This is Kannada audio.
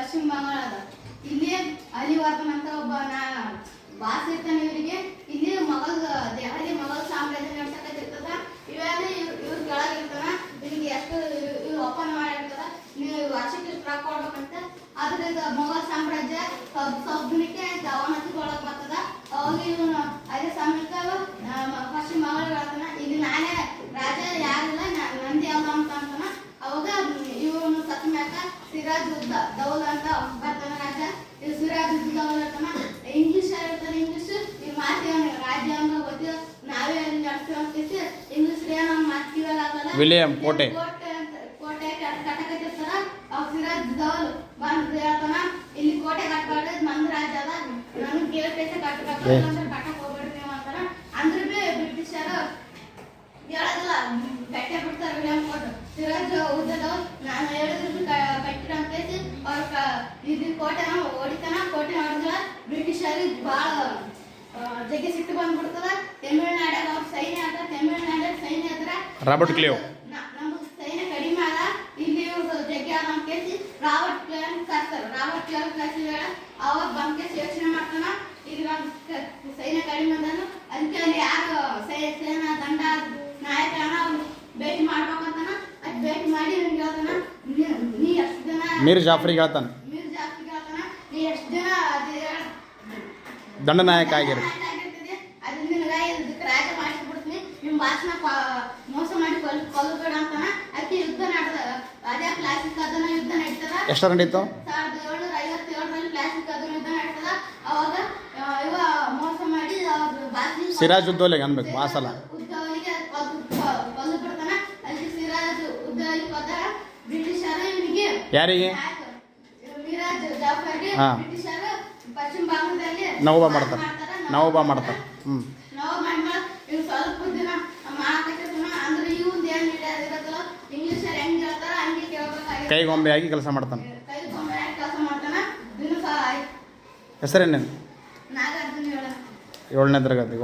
ಪಶ್ಚಿಮ ಬಂಗಾಳ ಅದ. ಇಲ್ಲಿ ಅಲಿವರ್ಧನ್ ಅಂತ ಒಬ್ಬ ಬಾಸ್ ಇರ್ತಾನೆ. ಇವರಿಗೆ ಇಲ್ಲಿ ದೆಹಲಿ ಮೊಘಲ್ ಸಾಮ್ರಾಜ್ಯ ನಡ್ಸಕತ್ತಿರ್ತದ. ಇವೆಲ್ಲ ಇವ್ರ ಕೆಳಗಿರ್ತಾನ. ಇವ್ರಿಗೆ ಎಷ್ಟು ಇವ್ರು ಒಪ್ಪಂದ ಮಾಡಿರ್ತಾರ, ನೀವು ವರ್ಷಕ್ಕೆ ಇಷ್ಟು ರೊಕ್ಕ ಕೊಡ್ಬೇಕಂತ. ಅದ್ರಿಂದ ಮೊಘಲ್ ಸಾಮ್ರಾಜ್ಯ ಸ್ವಲ್ಪ ದಿನಕ್ಕೆ ಅವನತಿಗೊಳಕ್ ಬರ್ತದ. ಅವಾಗ ಇವನು ಅದೇ ಸಮಯಕ್ಕೆ ಪಶ್ಚಿಮ ಬಂಗಾಳ ಹೇಳ್ತಾನ, ಇಲ್ಲಿ ನಾನೇ ರಾಜ, ಯಾರಿಲ್ಲ, ನಂದಿ ಅಲ್ಲ ಅಂತ ಅಂತಾನ. ಅವಾಗ ಇವನು ಸತ್ ಮ್ಯಾಕ ಸಿರಾಜ್ ದೌಲ್ ಅಂತ ಬರ್ತಾನ ರಾಜ. ಇವ್ ಸಿರಾಜ್ ದೌಲ್ ಇರ್ತಾನ. ಇಂಗ್ಲಿಷ್ ಇರ್ತಾನೆ. ಇಂಗ್ಲಿಷ್ ಈ ಮಾತಿ ರಾಜ್ಯ ಅಂತ ಗೊತ್ತಿಲ್ಲ, ನಾವೇ ನಡೆಸ್ತೀವಿ ಇಂಗ್ಲಿಷ್ ನಮ್ಮ ಮಾತು ಕಿವಾಗಲ್ಲ. ವಿಲಿಯಂ ಕೋಟೆ ಕೋಟೆ ಕಟ್ಟಕತ್ತಿರ್ತಾರ. ಅವ್ ಸಿರಾಜ್ ದೌಲ್ ಬಂದ್ ಹೇಳ್ತಾನ, ಇಲ್ಲಿ ಕೋಟೆ ಕಟ್ಬಾರ್ದು, ಮಂದ್ ರಾಜ್ಯ ಅದ, ನನ್ಗೆ ಕೇಳ್ತೈತೆ ಕಟ್ಟಬೇಕು, ಕಟ್ಟಕ್ ಹೋಗ್ಬೇಡ್ರಿ ನೀವು ಅಂತಾರ. ಅಂದ್ರೆ ಬಿ ಬ್ರಿಟಿಷರು ಹೇಳೋದಿಲ್ಲ, ಕಟ್ಟೆ ಬಿಡ್ತಾರೆ ವಿಲಿಯಂ ಕೋಟೆ. ಸಿರಾಜ್ ಉದ್ದದವ್ರು ನಾನು ಹೇಳಿದ್ರು ಕಟ್ಟಿರ ಅಂತೈತಿ. ಅವ್ರ ಇದು ಕೋಟೆ ಹೊಡಿತಾನ. ಕೋಟೆ ಹೊಡೆದ್ರ ಬ್ರಿಟಿಷರಿಗೆ ಭಾಳ ಜಗ್ಗೆ ಸಿಟ್ಟು ಬಂದ್ಬಿಡ್ತದ. ತಮಿಳ್ನಾಡಾಗ ಅವ್ರ ಸೈನ್ಯ ಅದ. ತಮಿಳ್ನಾಡಾಗ ಸೈನ್ಯ ಅದ್ರ ರಾಬರ್ಟ್ ಕ್ಲೇವ್ ನಮ್ದು ಸೈನ್ಯ ಕಡಿಮೆ ಅದ, ಇಲ್ಲಿ ಇವ್ರದ್ದು ಜಗ್ಗೆ ಅದ ಅಂತ ಕೇಸಿ ರಾಬರ್ಟ್ ಕ್ಲೇವ್ ಕರ್ತಾರ. ರಾಬರ್ಟ್ ಕ್ಲೇವ್ ಕರ್ಸಿದಾಗ ಅವಾಗ ಬಂದ್ ಕೇಸಿ ಯೋಚನೆ ಮಾಡ್ತಾನ, ಈಗ ನಮ್ಮ ಸೈನ್ಯ ಕಡಿಮೆ ಅದನ್ನು, ಅದಕ್ಕೆ ಅಲ್ಲಿ ಯಾರು ಸೇನಾ ದಂಡ ನಾಯಕರನ್ನ ಅವ್ರು ಭೇಟಿ ಮಾಡ್ಬೇಕಂತಾನ. ಅದು ಭೇಟಿ ಮಾಡಿ ನಿಮ್ಗೆ ಹೇಳ್ತಾನ, ನೀ ಎಷ್ಟು ಜನ ಮೀರ್ ಜಾಫ್ರಿಗೆ ಹೇಳ್ತಾನ, ನೀ ಎಷ್ಟು ಜನ ದಂಡನಾಯಕ ಆಗಿರು, ಅದನ್ನ ನಿನಗೆ ಇದಕ್ಕೆ ರಾಜ ಮಾಡಿಸ್ಬಿಡ್ತೀನಿ, ನಿಮ್ಮ ಭಾಷಣ ಮೋಸ ಮಾಡಿ ಕೊಲ್ಲಬೇಡ ಅಂತಾನ. ಅದಕ್ಕೆ ಯುದ್ಧ ನಡೆದ. ಅದೇ ಕ್ಲಾಸಿಕ್ ಅದನ್ನ ಯುದ್ಧ ನಡೀತದ. ಎಷ್ಟು ನಡೀತು? 1757ರಲ್ಲಿ ಕ್ಲಾಸಿಕ್ ಅದನ್ನ ಯುದ್ಧ ನಡೀತದ. ಅವಾಗ ಇವ ಮೋಸ ಮಾಡಿ ಭಾಷಣ ಸಿರಾಜ್ ಉದ್ದೋಲಿಗೆ ಅನ್ಬೇಕು ಆ ಸಲ. ಉದ್ದವಲಿಗೆ ಕೊಲ್ಲು ಬಿಡ್ತಾನ. ಅಲ್ಲಿ ಸಿರಾಜ್ ಉದ್ದವಲಿಗೆ ಹೋದಾಗ ಬ್ರಿಟಿಷರು ಇವನಿಗೆ ಯಾರಿಗೆ ಮಿರಾಜ್ ಜಾಫರ್ಗೆ ಬ್ರಿಟಿಷರು ಪಶ್ಚಿಮ ಬಂಗಾಳದಲ್ಲಿ ನವಾಬ ಮಾಡ್ತಾರೆ. ನವಾಬ ಮಾಡ್ತಾರೆ. ನವಾಬ ಮಾಡ್ಮೇಲೆ ಇವ್ ಸ್ವಲ್ಪ ದಿನ ಮಾಡಕತ್ತಿರ್ತಾನ. ಅಂದ್ರೆ ಇವಂದು ಏನು ಇರೋದಿಲ್ಲ, ಇಂಗ್ಲೀಷರ್ ಹೆಂಗ್ ಹೇಳ್ತಾರ ಹಂಗೆ ಕೇಳ್ಬೇಕಾಗಿ ಕೈಗೊಂಬೆ ಆಗಿ ಕೆಲಸ ಮಾಡ್ತಾನೆ. ಕೈಗೊಂಬೆ ಆಗಿ ಕೆಲಸ ಮಾಡ್ತಾನ. ದಿನ ಹೆಸರೇನೇನು? ನಾಗಾರ್ಜುನ ಹೇಳ 7ನೇ ತರಗತಿ.